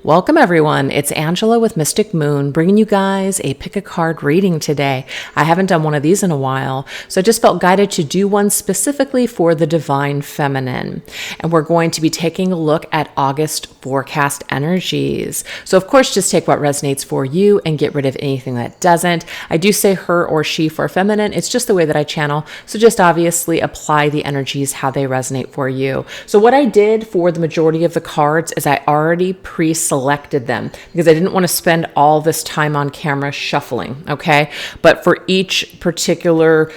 Welcome everyone, it's Angela with Mystic Moon, bringing you guys a pick a card reading today. I haven't done one of these in a while, so I just felt guided to do one specifically for the Divine Feminine. And we're going to be taking a look at August forecast energies. So of course, just take what resonates for you and get rid of anything that doesn't. I do say her or she for feminine, it's just the way that I channel, so just obviously apply the energies how they resonate for you. So what I did for the majority of the cards is I already pre-selected them because I didn't want to spend all this time on camera shuffling, okay? But for each particular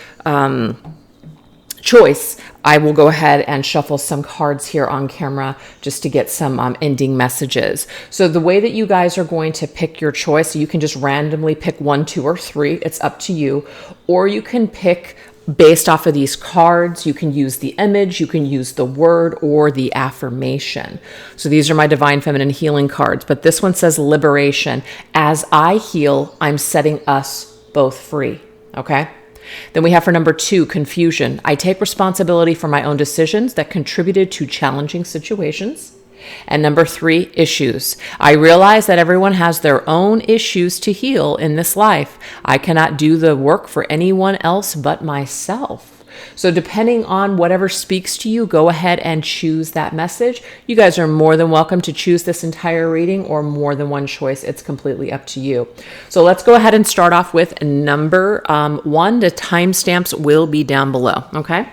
choice, I will go ahead and shuffle some cards here on camera just to get some ending messages. So the way that you guys are going to pick your choice, you can just randomly pick 1, 2, or 3. It's up to you. Or you can pick based off of these cards. You can use the image, you can use the word or the affirmation. So these are my Divine Feminine healing cards, but this one says liberation. As I heal, I'm setting us both free, okay? Then we have for number 2, confusion. I take responsibility for my own decisions that contributed to challenging situations. And number 3, issues. I realize that everyone has their own issues to heal in this life. I cannot do the work for anyone else but myself. So depending on whatever speaks to you, go ahead and choose that message. You guys are more than welcome to choose this entire reading or more than one choice. It's completely up to you. So let's go ahead and start off with number 1. The timestamps will be down below, okay?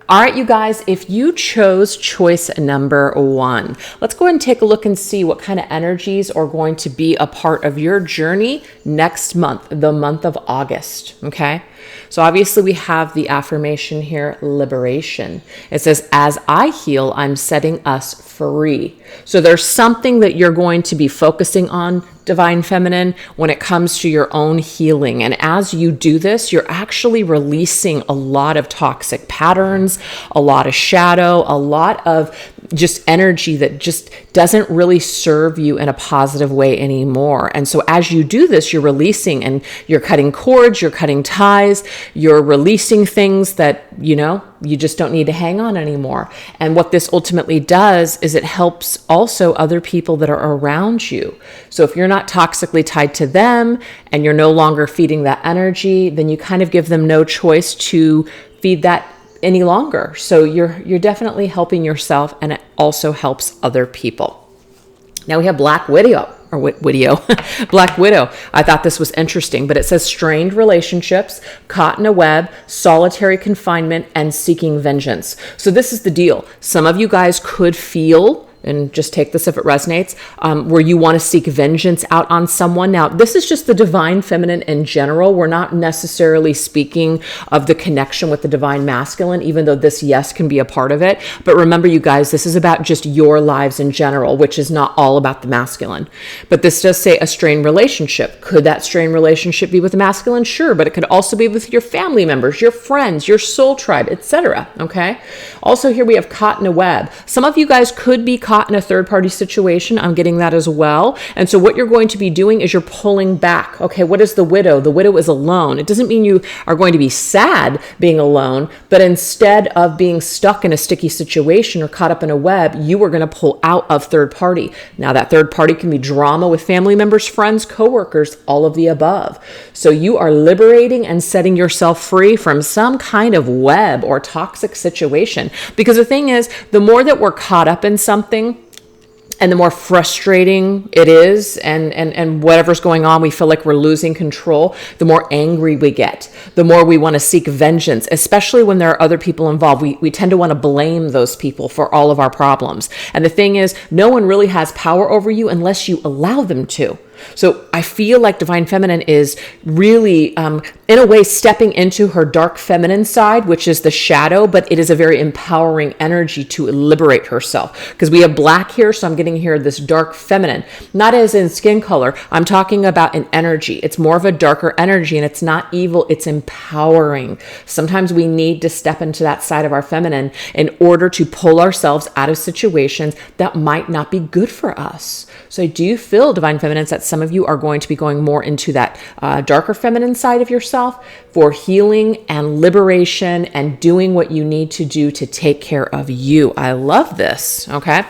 All right, you guys, if you chose choice number 1, let's go ahead and take a look and see what kind of energies are going to be a part of your journey next month, the month of August, okay? So obviously we have the affirmation here, liberation. It says, as I heal, I'm setting us free. So there's something that you're going to be focusing on, Divine Feminine, when it comes to your own healing. And as you do this, you're actually releasing a lot of toxic patterns, a lot of shadow, a lot of just energy that just doesn't really serve you in a positive way anymore. And so as you do this, you're releasing and you're cutting cords, you're cutting ties, you're releasing things that, you just don't need to hang on anymore. And what this ultimately does is it helps also other people that are around you. So if you're not toxically tied to them and you're no longer feeding that energy, then you kind of give them no choice to feed that any longer. So you're definitely helping yourself, and it also helps other people. Now we have Black Widow. Black Widow. I thought this was interesting, but it says strained relationships, caught in a web, solitary confinement, and seeking vengeance. So this is the deal. Some of you guys could feel, and just take this if it resonates, where you want to seek vengeance out on someone. Now, this is just the Divine Feminine in general. We're not necessarily speaking of the connection with the Divine Masculine, even though this, yes, can be a part of it. But remember, you guys, this is about just your lives in general, which is not all about the masculine. But this does say a strained relationship. Could that strained relationship be with the masculine? Sure, but it could also be with your family members, your friends, your soul tribe, etc. Okay? Also, here we have caught in a web. Some of you guys could be caught in a third-party situation. I'm getting that as well. And so what you're going to be doing is you're pulling back. Okay, what is the widow? The widow is alone. It doesn't mean you are going to be sad being alone, but instead of being stuck in a sticky situation or caught up in a web, you are going to pull out of third party. Now that third party can be drama with family members, friends, coworkers, all of the above. So you are liberating and setting yourself free from some kind of web or toxic situation. Because the thing is, the more that we're caught up in something, and the more frustrating it is and whatever's going on, we feel like we're losing control, the more angry we get, the more we want to seek vengeance, especially when there are other people involved. We tend to want to blame those people for all of our problems. And the thing is, no one really has power over you unless you allow them to. So I feel like Divine Feminine is really, in a way, stepping into her dark feminine side, which is the shadow, but it is a very empowering energy to liberate herself. Because we have black here, so I'm getting here this dark feminine. Not as in skin color, I'm talking about an energy. It's more of a darker energy, and it's not evil, it's empowering. Sometimes we need to step into that side of our feminine in order to pull ourselves out of situations that might not be good for us. So I do feel, Divine Feminines, that some of you are going to be going more into that darker feminine side of yourself for healing and liberation and doing what you need to do to take care of you. I love this, okay?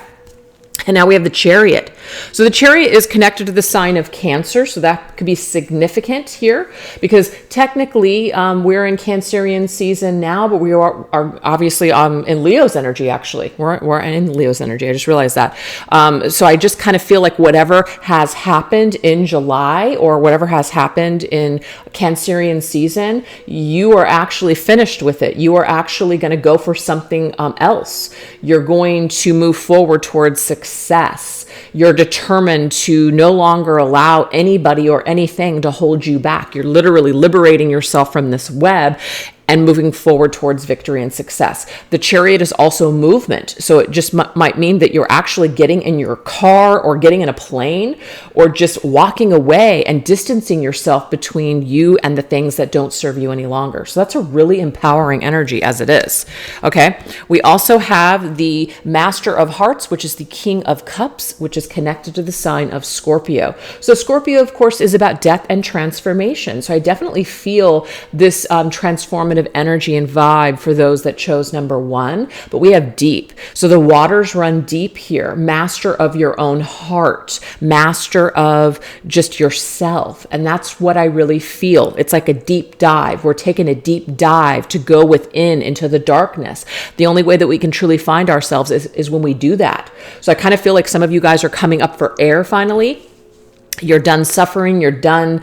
And now we have the Chariot. So the Chariot is connected to the sign of Cancer. So that could be significant here because technically we're in Cancerian season now, but we are obviously in Leo's energy, actually. We're in Leo's energy. I just realized that. So I just kind of feel like whatever has happened in July or whatever has happened in Cancerian season, you are actually finished with it. You are actually going to go for something else. You're going to move forward towards success. You're determined to no longer allow anybody or anything to hold you back. You're literally liberating yourself from this web and moving forward towards victory and success. The Chariot is also movement. So it just might mean that you're actually getting in your car or getting in a plane or just walking away and distancing yourself between you and the things that don't serve you any longer. So that's a really empowering energy as it is. Okay. We also have the Master of Hearts, which is the King of Cups, which is connected to the sign of Scorpio. So Scorpio, of course, is about death and transformation. So I definitely feel this transformative energy and vibe for those that chose number 1, but we have deep. So the waters run deep here. Master of your own heart, master of just yourself. And that's what I really feel. It's like a deep dive. We're taking a deep dive to go within into the darkness. The only way that we can truly find ourselves is when we do that. So I kind of feel like some of you guys are coming up for air finally. You're done suffering, you're done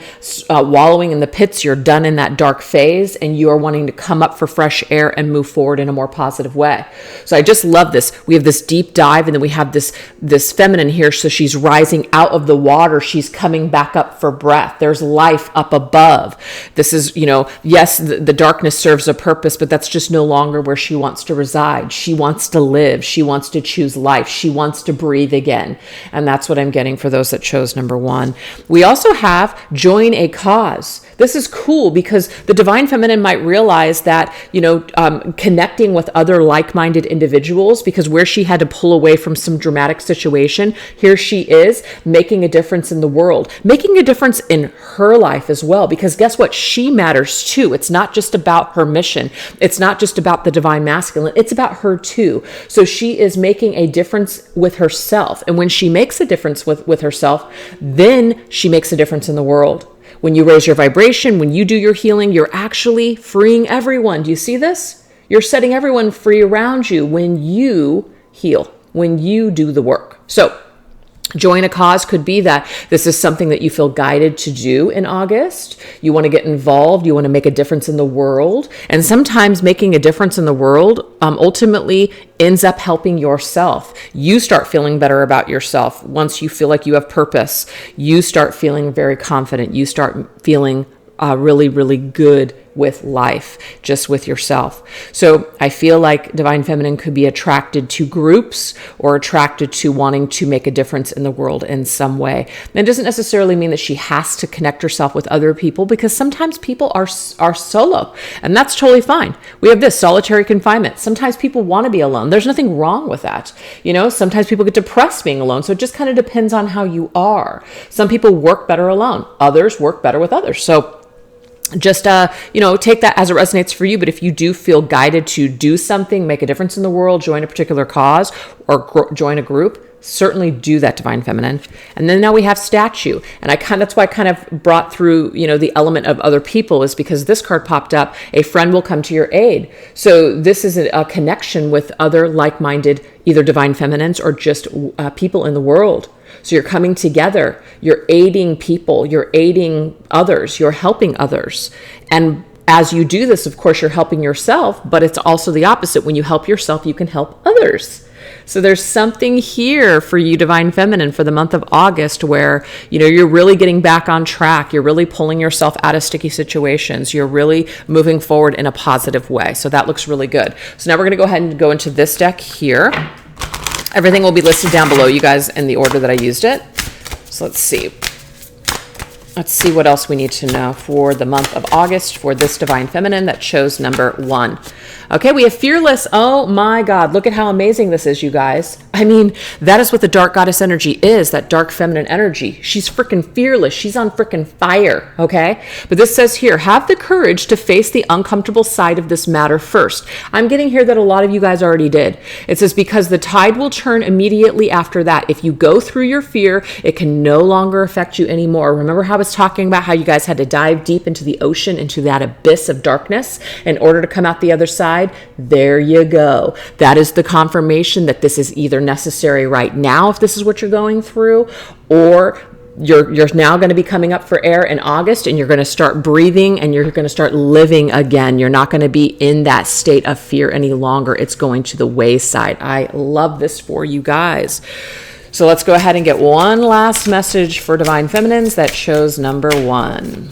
wallowing in the pits, you're done in that dark phase, and you are wanting to come up for fresh air and move forward in a more positive way. So I just love this. We have this deep dive, and then we have this feminine here. So she's rising out of the water. She's coming back up for breath. There's life up above. This is, yes, the darkness serves a purpose, but that's just no longer where she wants to reside. She wants to live. She wants to choose life. She wants to breathe again. And that's what I'm getting for those that chose number 1. We also have join a cause. This is cool because the divine feminine might realize that, connecting with other like-minded individuals, because where she had to pull away from some dramatic situation, here she is making a difference in the world, making a difference in her life as well, because guess what? She matters too. It's not just about her mission. It's not just about the divine masculine. It's about her too. So she is making a difference with herself. And when she makes a difference with herself, then she makes a difference in the world. When you raise your vibration, when you do your healing, you're actually freeing everyone. Do you see this? You're setting everyone free around you when you heal, when you do the work. So join a cause could be that this is something that you feel guided to do in August. You want to get involved. You want to make a difference in the world. And sometimes making a difference in the world ultimately ends up helping yourself. You start feeling better about yourself. Once you feel like you have purpose, you start feeling very confident. You start feeling really, really good with life, just with yourself. So I feel like divine feminine could be attracted to groups or attracted to wanting to make a difference in the world in some way. And it doesn't necessarily mean that she has to connect herself with other people, because sometimes people are solo, and that's totally fine. We have this solitary confinement. Sometimes people want to be alone. There's nothing wrong with that. Sometimes people get depressed being alone. So it just kind of depends on how you are. Some people work better alone. Others work better with others. So just, take that as it resonates for you. But if you do feel guided to do something, make a difference in the world, join a particular cause, or join a group, certainly do that, divine feminine. And then now we have statue. And that's why I kind of brought through, the element of other people, is because this card popped up. A friend will come to your aid. So this is a connection with other like-minded, either divine feminines or just people in the world. So you're coming together, you're aiding people, you're aiding others, you're helping others. And as you do this, of course, you're helping yourself, but it's also the opposite. When you help yourself, you can help others. So there's something here for you, divine feminine, for the month of August where, you're really getting back on track. You're really pulling yourself out of sticky situations. You're really moving forward in a positive way. So that looks really good. So now we're going to go ahead and go into this deck here. Everything will be listed down below, you guys, in the order that I used it. So let's see. Let's see what else we need to know for the month of August for this divine feminine that chose number 1. Okay, we have fearless. Oh my God, look at how amazing this is, you guys. I mean, that is what the dark goddess energy is, that dark feminine energy. She's freaking fearless. She's on freaking fire, okay? But this says here, have the courage to face the uncomfortable side of this matter first. I'm getting here that a lot of you guys already did. It says, because the tide will turn immediately after that. If you go through your fear, it can no longer affect you anymore. Remember how I was talking about how you guys had to dive deep into the ocean, into that abyss of darkness in order to come out the other side? There you go. That is the confirmation that this is either necessary right now if this is what you're going through, or you're now going to be coming up for air in August and you're going to start breathing and you're going to start living again. You're not going to be in that state of fear any longer. It's going to the wayside. I love this for you guys. So let's go ahead and get one last message for divine feminines that chose number 1.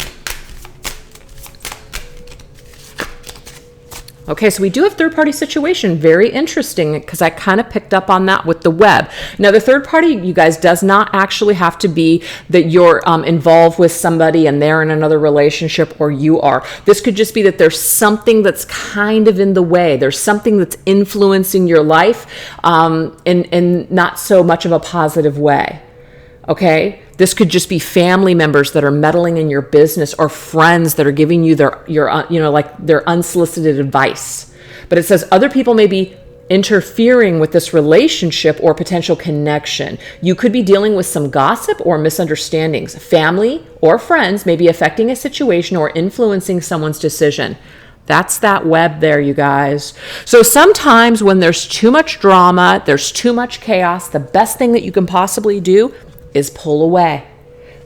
Okay, so we do have third-party situation. Very interesting, because I kind of picked up on that with the web. Now, the third party, you guys, does not actually have to be that you're involved with somebody and they're in another relationship or you are. This could just be that there's something that's kind of in the way. There's something that's influencing your life in not so much of a positive way. Okay, this could just be family members that are meddling in your business or friends that are giving you their unsolicited advice. But it says other people may be interfering with this relationship or potential connection. You could be dealing with some gossip or misunderstandings. Family or friends may be affecting a situation or influencing someone's decision. That's that web there, you guys. So sometimes when there's too much drama, there's too much chaos, the best thing that you can possibly do is pull away.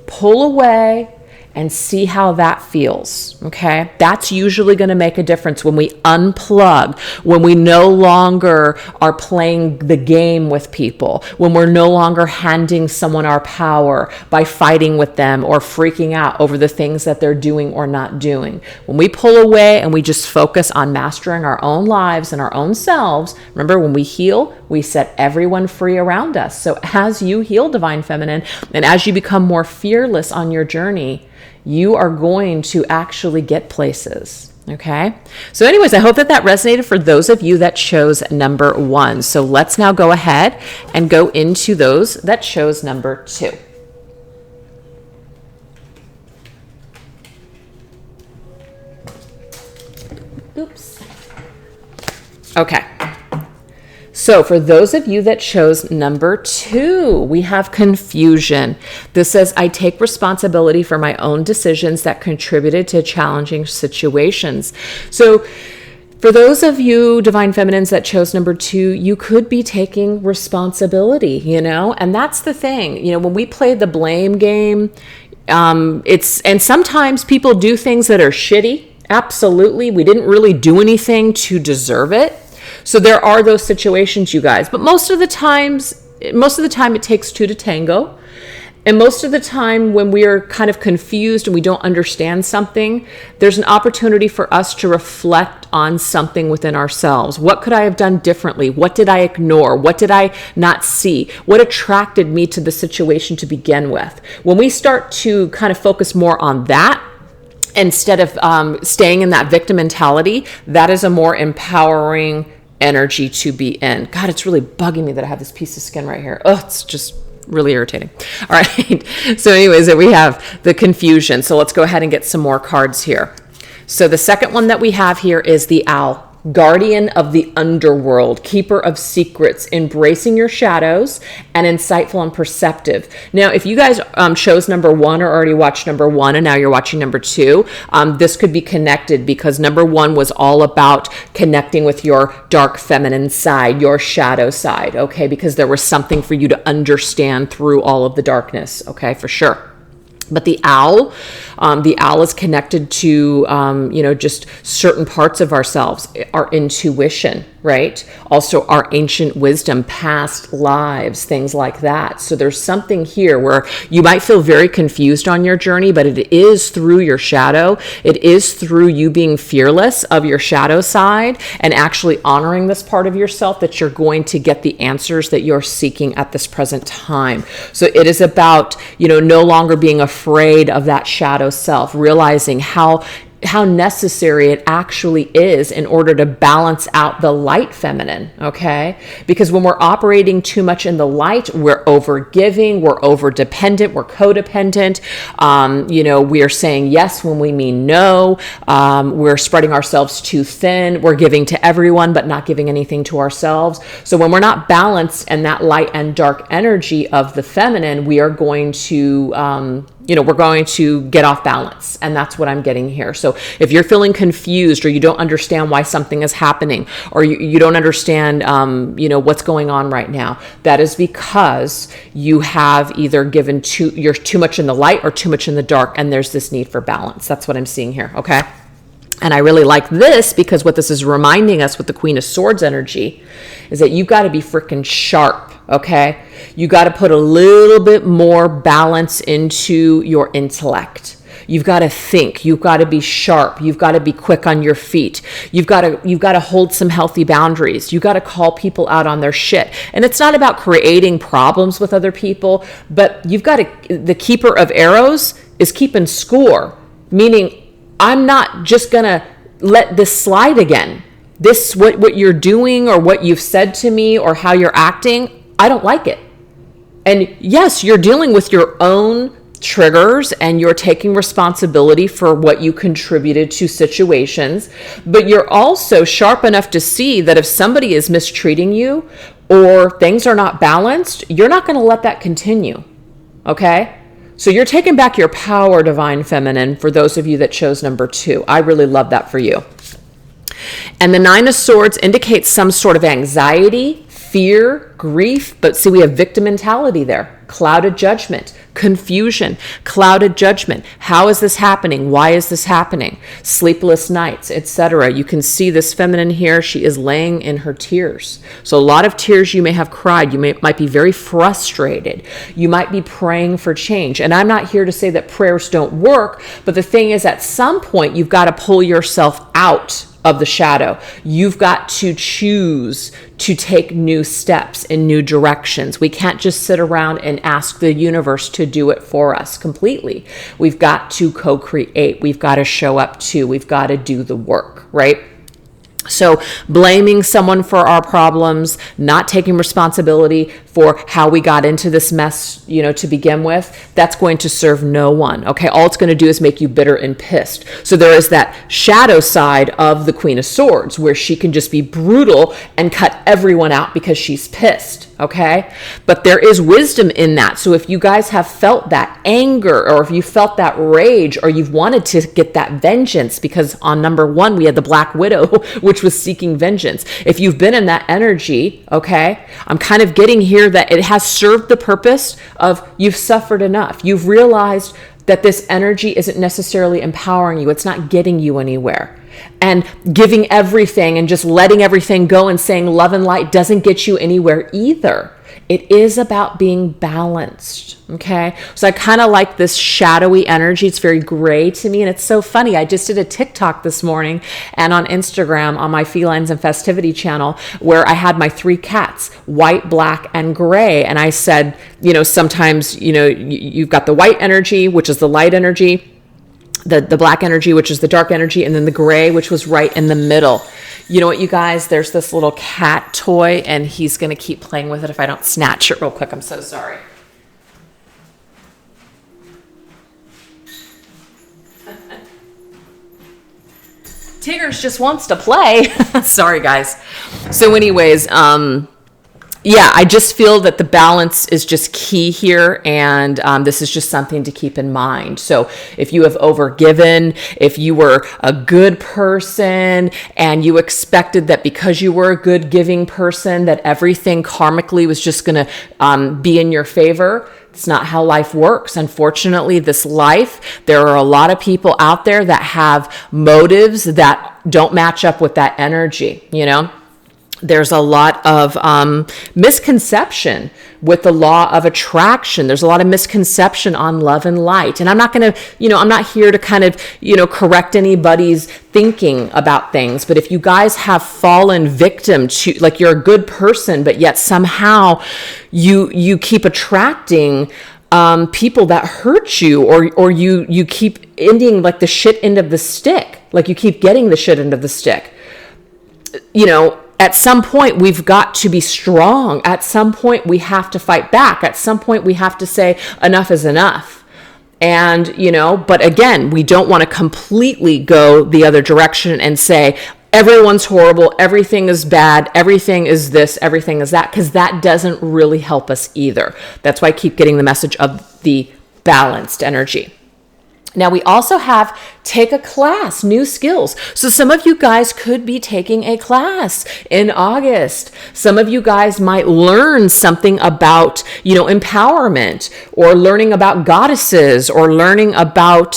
Pull away and see how that feels, okay? That's usually going to make a difference when we unplug, when we no longer are playing the game with people, when we're no longer handing someone our power by fighting with them or freaking out over the things that they're doing or not doing. When we pull away and we just focus on mastering our own lives and our own selves, remember, when we heal, we set everyone free around us. So as you heal, divine feminine, and as you become more fearless on your journey, you are going to actually get places. Okay. So anyways, I hope that resonated for those of you that chose number 1. So let's now go ahead and go into those that chose number 2. Oops. Okay. So for those of you that chose number 2, we have confusion. This says, I take responsibility for my own decisions that contributed to challenging situations. So for those of you divine feminines that chose number 2, you could be taking responsibility, and that's the thing. When we play the blame game, and sometimes people do things that are shitty. Absolutely. We didn't really do anything to deserve it. So there are those situations, you guys, but most of the time it takes 2 to tango. And most of the time when we are kind of confused and we don't understand something, there's an opportunity for us to reflect on something within ourselves. What could I have done differently? What did I ignore? What did I not see? What attracted me to the situation to begin with? When we start to kind of focus more on that, instead of staying in that victim mentality, that is a more empowering energy to be in. God, it's really bugging me that I have this piece of skin right here. Oh, it's just really irritating. All right. So anyways, we have the confusion. So let's go ahead and get some more cards here. So the second one that we have here is the owl. Guardian of the underworld, keeper of secrets, embracing your shadows, and insightful and perceptive. Now, if you guys chose number 1 or already watched number 1 and now you're watching number 2, this could be connected because number 1 was all about connecting with your dark feminine side, your shadow side, okay? Because there was something for you to understand through all of the darkness, okay, for sure. But the owl, The owl is connected to, just certain parts of ourselves, our intuition, right? Also our ancient wisdom, past lives, things like that. So there's something here where you might feel very confused on your journey, but it is through your shadow. It is through you being fearless of your shadow side and actually honoring this part of yourself that you're going to get the answers that you're seeking at this present time. So it is about, no longer being afraid of that shadow self, realizing how necessary it actually is in order to balance out the light feminine, okay? Because when we're operating too much in the light, we're over-giving, we're over-dependent, we're codependent, we are saying yes when we mean no, we're spreading ourselves too thin, we're giving to everyone but not giving anything to ourselves. So when we're not balanced in that light and dark energy of the feminine, we are going to we're going to get off balance. And that's what I'm getting here. So if you're feeling confused or you don't understand why something is happening or you don't understand, what's going on right now, that is because you have either you're too much in the light or too much in the dark. And there's this need for balance. That's what I'm seeing here. Okay. And I really like this because what this is reminding us with the Queen of Swords energy is that you've got to be freaking sharp, okay? You got to put a little bit more balance into your intellect. You've got to think. You've got to be sharp. You've got to be quick on your feet. You've got to hold some healthy boundaries. You've got to call people out on their shit. And it's not about creating problems with other people, but the keeper of arrows is keeping score, meaning I'm not just going to let this slide again. What you're doing or what you've said to me or how you're acting, I don't like it. And yes, you're dealing with your own triggers and you're taking responsibility for what you contributed to situations, but you're also sharp enough to see that if somebody is mistreating you or things are not balanced, you're not going to let that continue. Okay? So you're taking back your power, divine feminine, for those of you that chose number 2. I really love that for you. And the Nine of Swords indicates some sort of anxiety, fear, grief, but see, we have victim mentality there. Clouded judgment, confusion, clouded judgment. How is this happening? Why is this happening? Sleepless nights, etc. You can see this feminine here. She is laying in her tears. So a lot of tears you may have cried. You might be very frustrated. You might be praying for change. And I'm not here to say that prayers don't work, but the thing is at some point you've got to pull yourself out of the shadow. You've got to choose to take new steps in new directions. We can't just sit around and ask the universe to do it for us completely. We've got to co-create. We've got to show up too. We've got to do the work, right? So blaming someone for our problems, not taking responsibility for how we got into this mess, to begin with, that's going to serve no one. Okay. All it's going to do is make you bitter and pissed. So there is that shadow side of the Queen of Swords where she can just be brutal and cut everyone out because she's pissed. Okay. But there is wisdom in that. So if you guys have felt that anger or if you felt that rage or you've wanted to get that vengeance, because on number 1, we had the Black Widow, which was seeking vengeance. If you've been in that energy, okay, I'm kind of getting here that it has served the purpose of you've suffered enough. You've realized that this energy isn't necessarily empowering you. It's not getting you anywhere. And giving everything and just letting everything go and saying love and light doesn't get you anywhere either. It is about being balanced, okay? So I kind of like this shadowy energy. It's very gray to me, and it's so funny. I just did a TikTok this morning and on Instagram on my Felines and Festivity channel where I had my 3 cats, white, black, and gray. And I said, sometimes, you've got the white energy, which is the light energy, the black energy, which is the dark energy, and then the gray, which was right in the middle. You know what, you guys? There's this little cat toy, and he's going to keep playing with it if I don't snatch it real quick. I'm so sorry. Tiggers just wants to play. Sorry, guys. So anyways, yeah, I just feel that the balance is just key here. And this is just something to keep in mind. So if you have overgiven, if you were a good person and you expected that because you were a good giving person, that everything karmically was just going to be in your favor, it's not how life works. Unfortunately, this life, there are a lot of people out there that have motives that don't match up with that energy, you know? There's a lot of misconception with the law of attraction. There's a lot of misconception on love and light. And I'm not going to, I'm not here to kind of, correct anybody's thinking about things. But if you guys have fallen victim to, like, you're a good person, but yet somehow you keep attracting people that hurt you, or you keep ending like the shit end of the stick. Like you keep getting the shit end of the stick. At some point, we've got to be strong. At some point, we have to fight back. At some point, we have to say enough is enough. And, but again, we don't want to completely go the other direction and say, everyone's horrible, everything is bad, everything is this, everything is that, because that doesn't really help us either. That's why I keep getting the message of the balanced energy. Now, we also have take a class, new skills. So some of you guys could be taking a class in August. Some of you guys might learn something about, empowerment, or learning about goddesses, or learning about,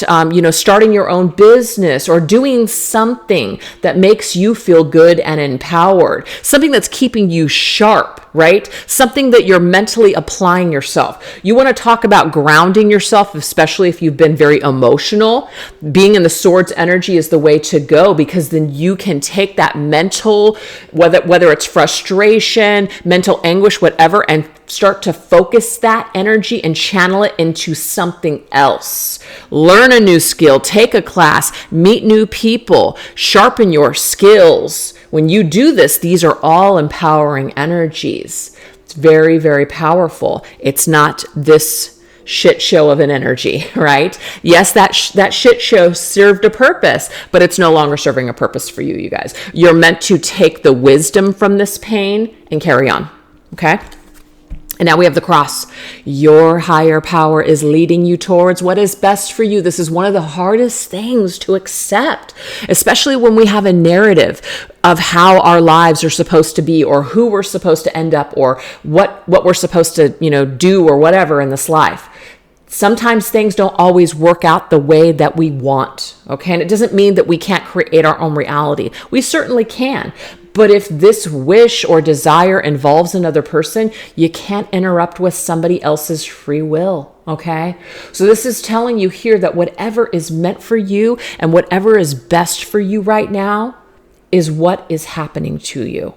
starting your own business, or doing something that makes you feel good and empowered. Something that's keeping you sharp, right? Something that you're mentally applying yourself. You want to talk about grounding yourself, especially if you've been very emotional. Being in the swords energy is the way to go, because then you can take that mental, whether it's frustration, mental anguish, whatever, and start to focus that energy and channel it into something else. Learn a new skill, take a class, meet new people, sharpen your skills. When you do this, these are all empowering energies. It's very, very powerful. It's not this shit show of an energy, right? Yes, that shit show served a purpose, but it's no longer serving a purpose for you, you guys. You're meant to take the wisdom from this pain and carry on, okay? And now we have the cross. Your higher power is leading you towards what is best for you. This is one of the hardest things to accept, especially when we have a narrative of how our lives are supposed to be, or who we're supposed to end up, or what we're supposed to, do, or whatever in this life. Sometimes things don't always work out the way that we want, okay? And it doesn't mean that we can't create our own reality. We certainly can. But if this wish or desire involves another person, you can't interrupt with somebody else's free will, okay? So this is telling you here that whatever is meant for you and whatever is best for you right now is what is happening to you.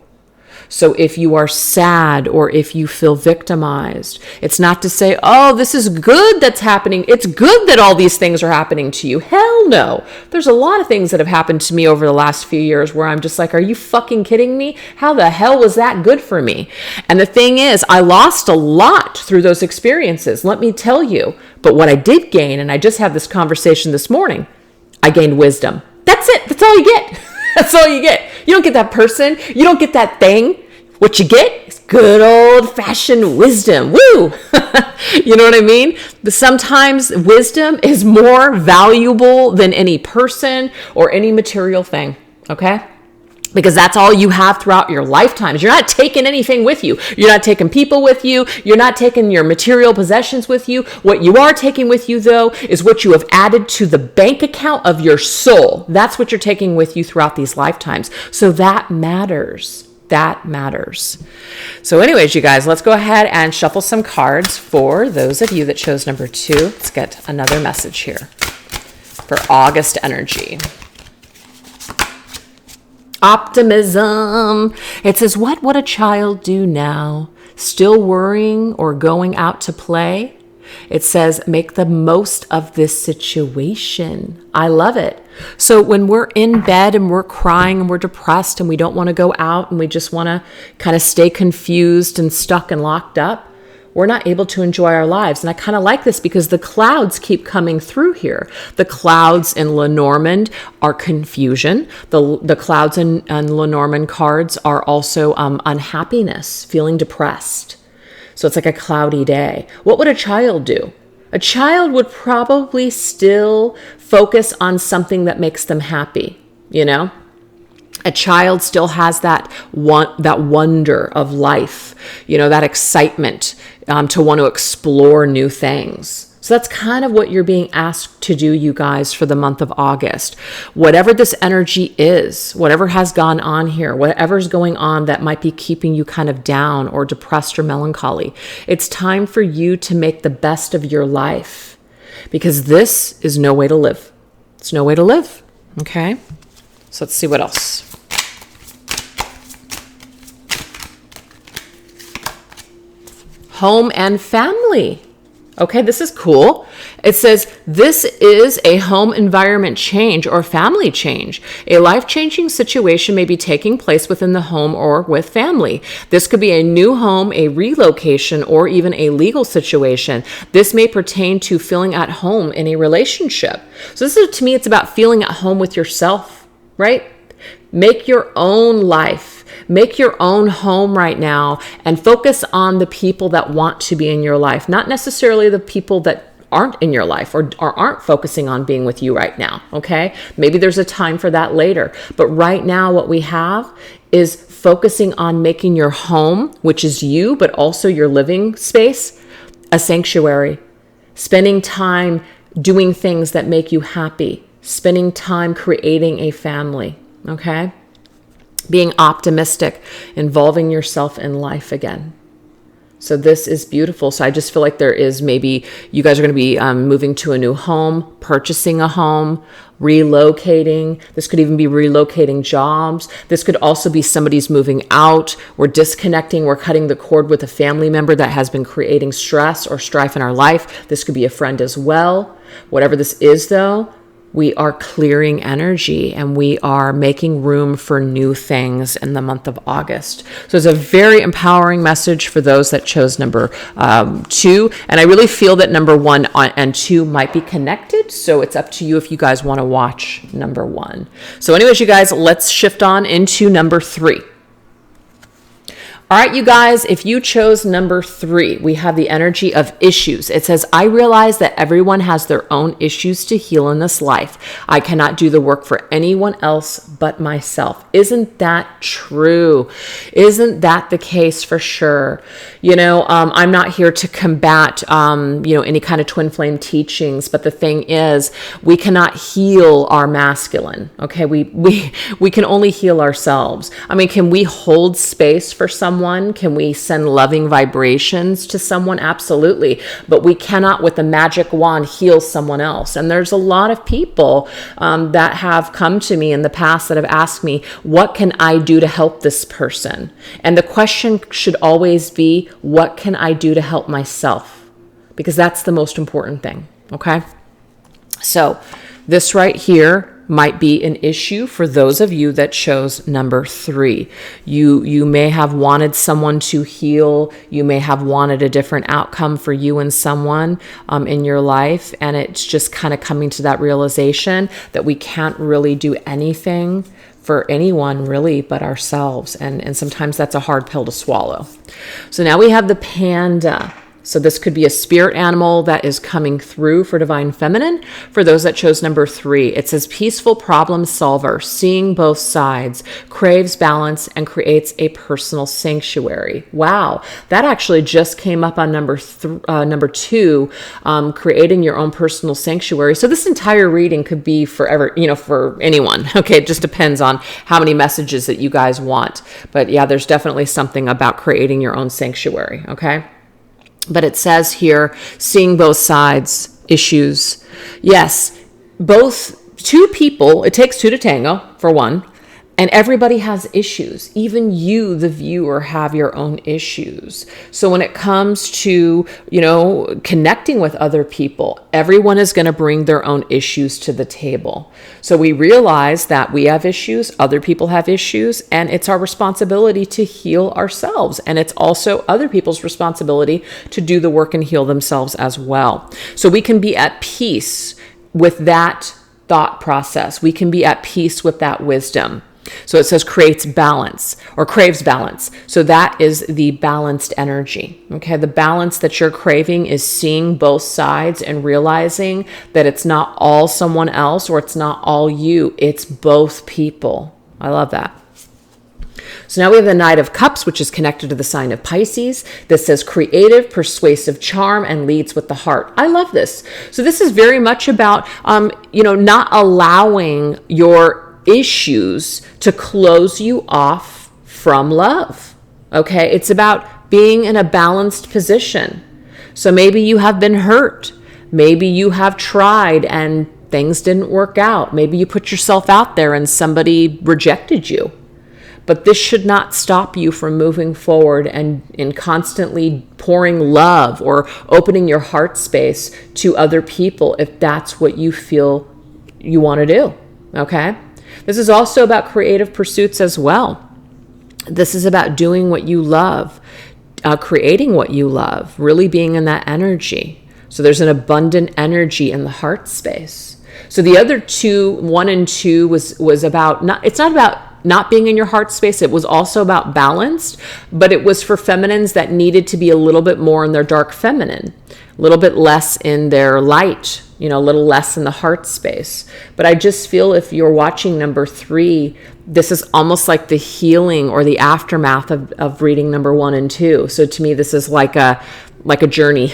So if you are sad, or if you feel victimized, it's not to say, oh, this is good that's happening. It's good that all these things are happening to you. Hell no. There's a lot of things that have happened to me over the last few years where I'm just like, are you fucking kidding me? How the hell was that good for me? And the thing is, I lost a lot through those experiences, let me tell you. But what I did gain, and I just had this conversation this morning, I gained wisdom. That's it. That's all you get. That's all you get. You don't get that person. You don't get that thing. What you get is good old-fashioned wisdom. Woo! You know what I mean? But sometimes wisdom is more valuable than any person or any material thing, okay? Because that's all you have throughout your lifetimes. You're not taking anything with you. You're not taking people with you. You're not taking your material possessions with you. What you are taking with you, though, is what you have added to the bank account of your soul. That's what you're taking with you throughout these lifetimes. So that matters. That matters. So anyways, you guys, let's go ahead and shuffle some cards for those of you that chose number 2. Let's get another message here for August energy. Optimism. It says, what would a child do now? Still worrying or going out to play? It says, make the most of this situation. I love it. So when we're in bed and we're crying and we're depressed and we don't want to go out and we just want to kind of stay confused and stuck and locked up, we're not able to enjoy our lives. And I kind of like this because the clouds keep coming through here. The clouds in Lenormand are confusion. The clouds in Lenormand cards are also unhappiness, feeling depressed. So it's like a cloudy day. What would a child do? A child would probably still focus on something that makes them happy, you know? A child still has that wonder of life, you know, that excitement to want to explore new things. So that's kind of what you're being asked to do, you guys, for the month of August. Whatever this energy is, whatever has gone on here, whatever's going on that might be keeping you kind of down or depressed or melancholy, it's time for you to make the best of your life, because this is no way to live. It's no way to live. Okay? So let's see what else. Home and family. Okay, this is cool. It says, this is a home environment change or family change. A life-changing situation may be taking place within the home or with family. This could be a new home, a relocation, or even a legal situation. This may pertain to feeling at home in a relationship. So this is, to me, it's about feeling at home with yourself, right? Make your own life. Make your own home right now and focus on the people that want to be in your life, not necessarily the people that aren't in your life or aren't focusing on being with you right now, okay? Maybe there's a time for that later. But right now what we have is focusing on making your home, which is you, but also your living space, a sanctuary. Spending time doing things that make you happy. Spending time creating a family, okay? Being optimistic, involving yourself in life again. So this is beautiful. So I just feel like there is, maybe you guys are going to be moving to a new home, purchasing a home, relocating. This could even be relocating jobs. This could also be somebody's moving out. We're disconnecting. We're cutting the cord with a family member that has been creating stress or strife in our life. This could be a friend as well. Whatever this is, though, we are clearing energy and we are making room for new things in the month of August. So it's a very empowering message for those that chose number 2. And I really feel that number 1 and 2 might be connected. So it's up to you if you guys want to watch number 1. So anyways, you guys, let's shift on into number 3. All right, you guys, if you chose number 3, we have the energy of issues. It says, I realize that everyone has their own issues to heal in this life. I cannot do the work for anyone else but myself. Isn't that true? Isn't that the case for sure? You know, I'm not here to combat, any kind of twin flame teachings, but the thing is, we cannot heal our masculine, okay? We can only heal ourselves. I mean, can we hold space for someone? Can we send loving vibrations to someone? Absolutely. But we cannot, with a magic wand, heal someone else. And there's a lot of people that have come to me in the past that have asked me, what can I do to help this person? And the question should always be, what can I do to help myself? Because that's the most important thing. Okay. So this right here might be an issue for those of you that chose number 3. You may have wanted someone to heal. You may have wanted a different outcome for you and someone in your life. And it's just kind of coming to that realization that we can't really do anything for anyone really but ourselves. And sometimes that's a hard pill to swallow. So now we have the panda. So this could be a spirit animal that is coming through for Divine Feminine. For those that chose number 3, it says peaceful problem solver, seeing both sides, craves balance, and creates a personal sanctuary. Wow, that actually just came up on number 2, creating your own personal sanctuary. So this entire reading could be forever, for anyone. Okay, it just depends on how many messages that you guys want. But yeah, there's definitely something about creating your own sanctuary. Okay. But it says here, seeing both sides, issues. Yes, both 2 people, it takes 2 to tango, for one. And everybody has issues. Even you, the viewer, have your own issues. So when it comes to, connecting with other people, everyone is going to bring their own issues to the table. So we realize that we have issues, other people have issues, and it's our responsibility to heal ourselves. And it's also other people's responsibility to do the work and heal themselves as well. So we can be at peace with that thought process. We can be at peace with that wisdom. So it says creates balance or craves balance. So that is the balanced energy. Okay. The balance that you're craving is seeing both sides and realizing that it's not all someone else or it's not all you. It's both people. I love that. So now we have the Knight of Cups, which is connected to the sign of Pisces. This says creative, persuasive charm and leads with the heart. I love this. So this is very much about, not allowing your issues to close you off from love. Okay. It's about being in a balanced position. So maybe you have been hurt. Maybe you have tried and things didn't work out. Maybe you put yourself out there and somebody rejected you. But this should not stop you from moving forward and constantly pouring love or opening your heart space to other people if that's what you feel you want to do. Okay. This is also about creative pursuits as well. This is about doing what you love, creating what you love, really being in that energy. So there's an abundant energy in the heart space. So the other two, 1 and 2, was about it's not about not being in your heart space. It was also about balanced, but it was for feminines that needed to be a little bit more in their dark feminine, a little bit less in their light, a little less in the heart space. But I just feel if you're watching number 3, this is almost like the healing or the aftermath of reading number 1 and 2. So to me, this is like a journey.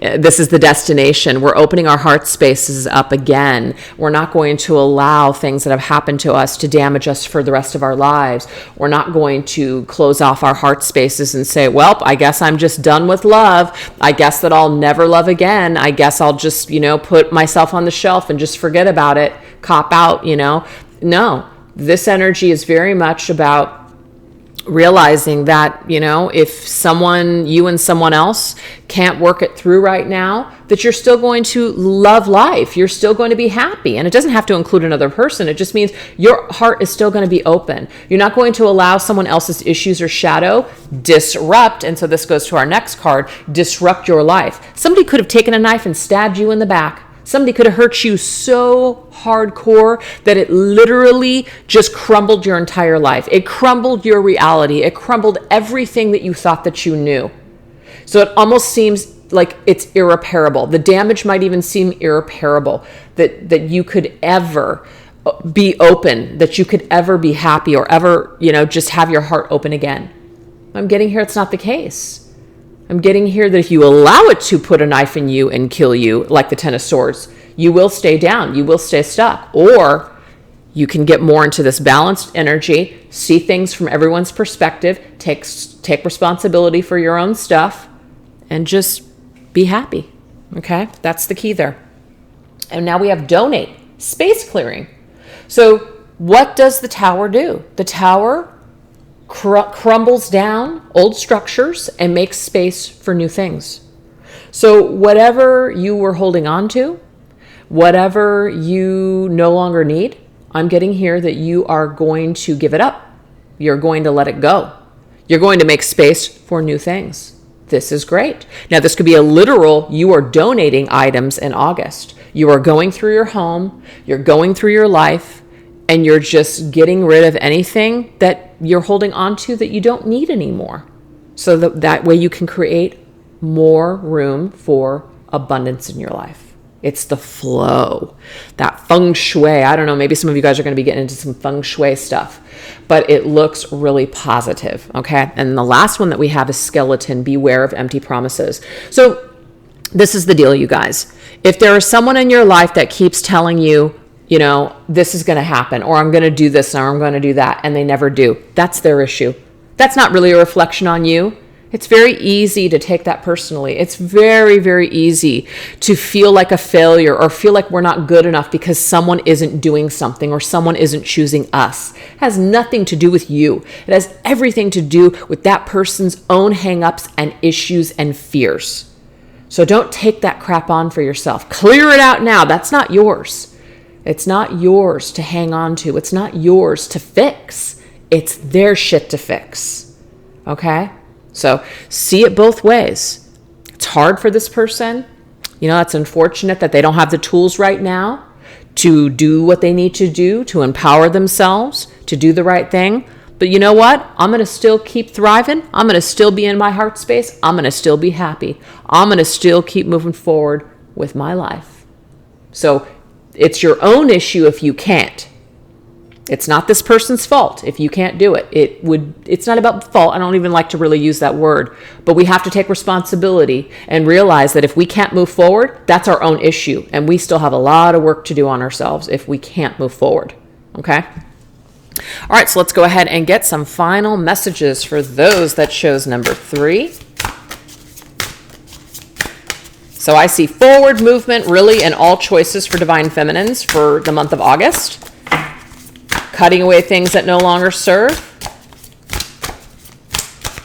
This is the destination. We're opening our heart spaces up again. We're not going to allow things that have happened to us to damage us for the rest of our lives. We're not going to close off our heart spaces and say, well, I guess I'm just done with love. I guess that I'll never love again. I guess I'll just, put myself on the shelf and just forget about it, cop out, No, this energy is very much about realizing that, if you and someone else can't work it through right now, that you're still going to love life. You're still going to be happy. And it doesn't have to include another person. It just means your heart is still going to be open. You're not going to allow someone else's issues or shadow disrupt. And so this goes to our next card, disrupt your life. Somebody could have taken a knife and stabbed you in the back. Somebody could have hurt you so hardcore that it literally just crumbled your entire life. It crumbled your reality. It crumbled everything that you thought that you knew. So it almost seems like it's irreparable. The damage might even seem irreparable, that you could ever be open, that you could ever be happy or ever, just have your heart open again. I'm getting here, it's not the case. I'm getting here that if you allow it to put a knife in you and kill you, like the 10 of Swords, you will stay down, you will stay stuck. Or you can get more into this balanced energy, see things from everyone's perspective, take responsibility for your own stuff, and just be happy. Okay? That's the key there. And now we have donate, space clearing. So what does the Tower do? The Tower crumbles down old structures and makes space for new things. So whatever you were holding on to, whatever you no longer need, I'm getting here that you are going to give it up. You're going to let it go. You're going to make space for new things. This is great. Now, this could be a literal, you are donating items in August. You are going through your home, you're going through your life, and you're just getting rid of anything that you're holding on to that you don't need anymore. So that way you can create more room for abundance in your life. It's the flow, that feng shui. I don't know, maybe some of you guys are going to be getting into some feng shui stuff, but it looks really positive, okay? And the last one that we have is skeleton, beware of empty promises. So this is the deal, you guys. If there is someone in your life that keeps telling you, this is going to happen, or I'm going to do this, or I'm going to do that, and they never do, that's their issue. That's not really a reflection on you. It's very easy to take that personally. It's very, very easy to feel like a failure or feel like we're not good enough because someone isn't doing something or someone isn't choosing us. It has nothing to do with you. It has everything to do with that person's own hangups and issues and fears. So don't take that crap on for yourself. Clear it out now. That's not yours. It's not yours to hang on to. It's not yours to fix. It's their shit to fix. Okay? So see it both ways. It's hard for this person. It's unfortunate that they don't have the tools right now to do what they need to do, to empower themselves, to do the right thing. But you know what? I'm going to still keep thriving. I'm going to still be in my heart space. I'm going to still be happy. I'm going to still keep moving forward with my life. So it's your own issue if you can't. It's not this person's fault if you can't do it. It's not about fault. I don't even like to really use that word. But we have to take responsibility and realize that if we can't move forward, that's our own issue. And we still have a lot of work to do on ourselves if we can't move forward. Okay? All right, so let's go ahead and get some final messages for those that chose number 3. So I see forward movement really in all choices for divine feminines for the month of August. Cutting away things that no longer serve.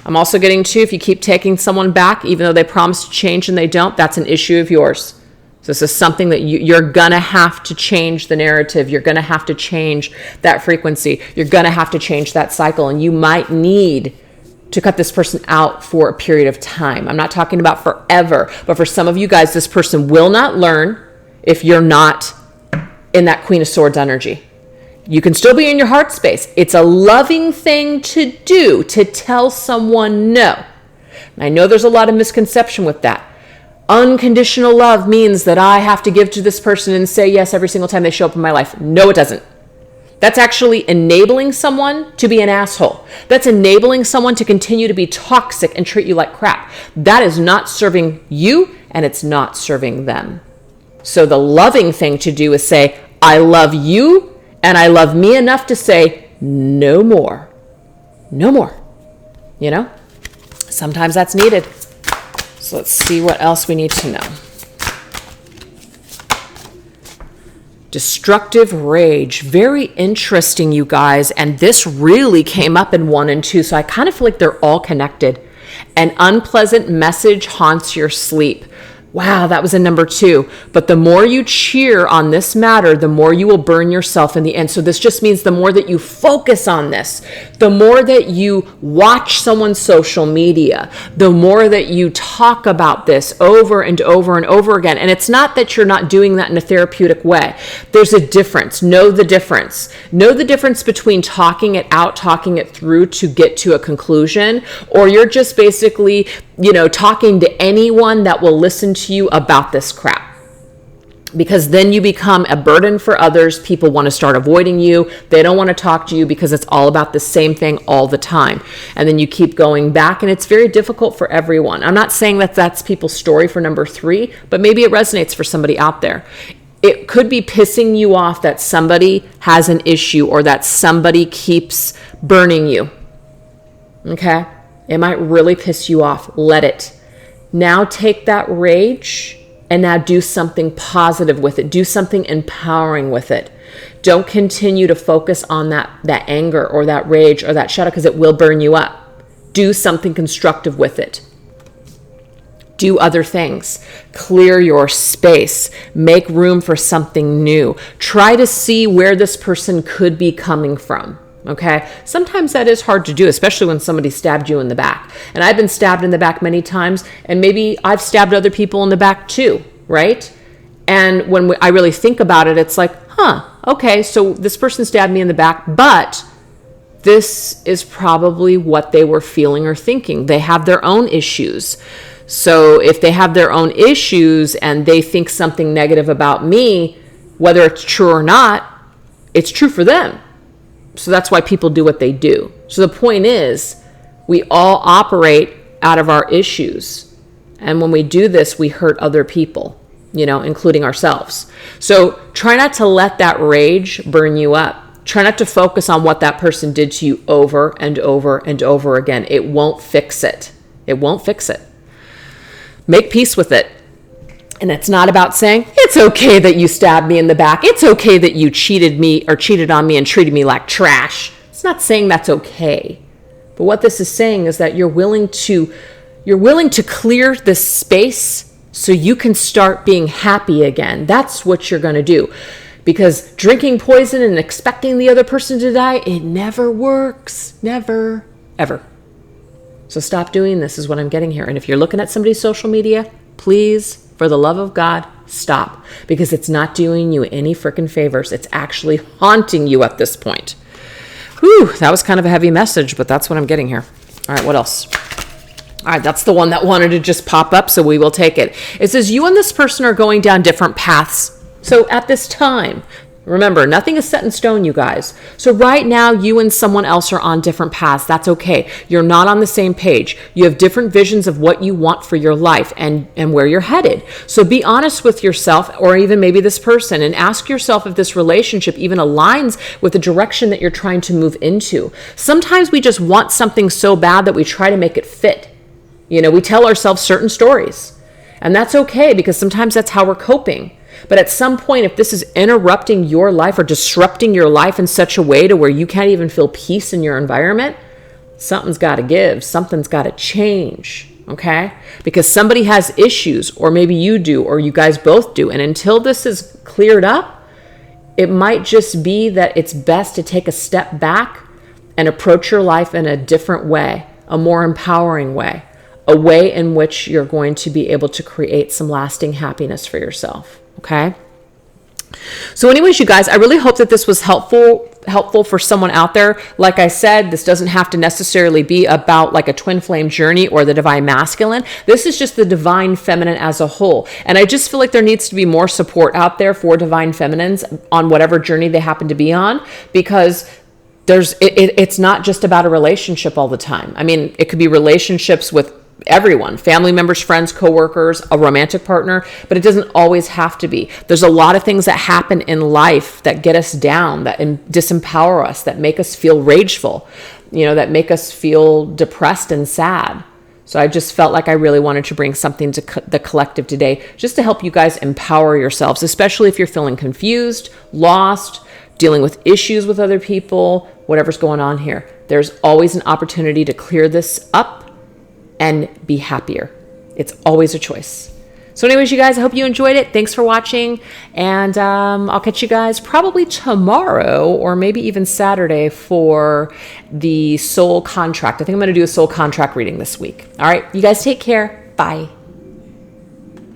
I'm also getting to, if you keep taking someone back, even though they promise to change and they don't, that's an issue of yours. So this is something that you're going to have to change the narrative. You're going to have to change that frequency. You're going to have to change that cycle. And you might need to cut this person out for a period of time. I'm not talking about forever, but for some of you guys, this person will not learn if you're not in that Queen of Swords energy. You can still be in your heart space. It's a loving thing to do, to tell someone no. And I know there's a lot of misconception with that. Unconditional love means that I have to give to this person and say yes every single time they show up in my life. No, it doesn't. That's actually enabling someone to be an asshole. That's enabling someone to continue to be toxic and treat you like crap. That is not serving you, and it's not serving them. So the loving thing to do is say, I love you, and I love me enough to say, no more. No more. Sometimes that's needed. So let's see what else we need to know. Destructive rage. Very interesting, you guys. And this really came up in 1 and 2. So I kind of feel like they're all connected. An unpleasant message haunts your sleep. Wow, that was in number 2. But the more you cheer on this matter, the more you will burn yourself in the end. So this just means the more that you focus on this, the more that you watch someone's social media, the more that you talk about this over and over and over again. And it's not that you're not doing that in a therapeutic way. There's a difference. Know the difference. Know the difference between talking it out, talking it through to get to a conclusion, or you're just basically talking to anyone that will listen to you about this crap. Because then you become a burden for others. People want to start avoiding you. They don't want to talk to you because it's all about the same thing all the time. And then you keep going back, and it's very difficult for everyone. I'm not saying that that's people's story for number 3, but maybe it resonates for somebody out there. It could be pissing you off that somebody has an issue or that somebody keeps burning you. Okay? It might really piss you off. Let it. Now take that rage and now do something positive with it. Do something empowering with it. Don't continue to focus on that anger or that rage or that shadow, because it will burn you up. Do something constructive with it. Do other things. Clear your space. Make room for something new. Try to see where this person could be coming from. Okay. Sometimes that is hard to do, especially when somebody stabbed you in the back. And I've been stabbed in the back many times, and maybe I've stabbed other people in the back too, right? And when I really think about it, it's like, okay, so this person stabbed me in the back, but this is probably what they were feeling or thinking. They have their own issues. So if they have their own issues and they think something negative about me, whether it's true or not, it's true for them. So that's why people do what they do. So the point is, we all operate out of our issues. And when we do this, we hurt other people, including ourselves. So try not to let that rage burn you up. Try not to focus on what that person did to you over and over and over again. It won't fix it. It won't fix it. Make peace with it. And it's not about saying, it's okay that you stabbed me in the back. It's okay that you cheated me or cheated on me and treated me like trash. It's not saying that's okay. But what this is saying is that you're willing to clear this space so you can start being happy again. That's what you're going to do. Because drinking poison and expecting the other person to die, it never works. Never, ever. So stop doing this is what I'm getting here. And if you're looking at somebody's social media, please, for the love of God, stop. Because it's not doing you any freaking favors. It's actually haunting you at this point. Whew, that was kind of a heavy message, but that's what I'm getting here. All right, what else? All right, that's the one that wanted to just pop up, so we will take it. It says, you and this person are going down different paths. So at this time, remember, nothing is set in stone, you guys. So right now, you and someone else are on different paths. That's okay. You're not on the same page. You have different visions of what you want for your life and where you're headed. So be honest with yourself, or even maybe this person, and ask yourself if this relationship even aligns with the direction that you're trying to move into. Sometimes we just want something so bad that we try to make it fit. We tell ourselves certain stories. And that's okay, because sometimes that's how we're coping. But at some point, if this is interrupting your life or disrupting your life in such a way to where you can't even feel peace in your environment, something's got to give. Something's got to change, okay? Because somebody has issues, or maybe you do, or you guys both do. And until this is cleared up, it might just be that it's best to take a step back and approach your life in a different way, a more empowering way, a way in which you're going to be able to create some lasting happiness for yourself. Okay. So anyways, you guys, I really hope that this was helpful for someone out there. Like I said, this doesn't have to necessarily be about like a twin flame journey or the divine masculine. This is just the divine feminine as a whole. And I just feel like there needs to be more support out there for divine feminines on whatever journey they happen to be on, because it's not just about a relationship all the time. I mean, it could be relationships with everyone, family members, friends, coworkers, a romantic partner, but it doesn't always have to be. There's a lot of things that happen in life that get us down, that disempower us, that make us feel rageful, that make us feel depressed and sad. So I just felt like I really wanted to bring something to the collective today, just to help you guys empower yourselves, especially if you're feeling confused, lost, dealing with issues with other people, whatever's going on here. There's always an opportunity to clear this up and be happier. It's always a choice. So anyways, you guys, I hope you enjoyed it. Thanks for watching. And I'll catch you guys probably tomorrow or maybe even Saturday for the soul contract. I think I'm going to do a soul contract reading this week. All right. You guys take care. Bye.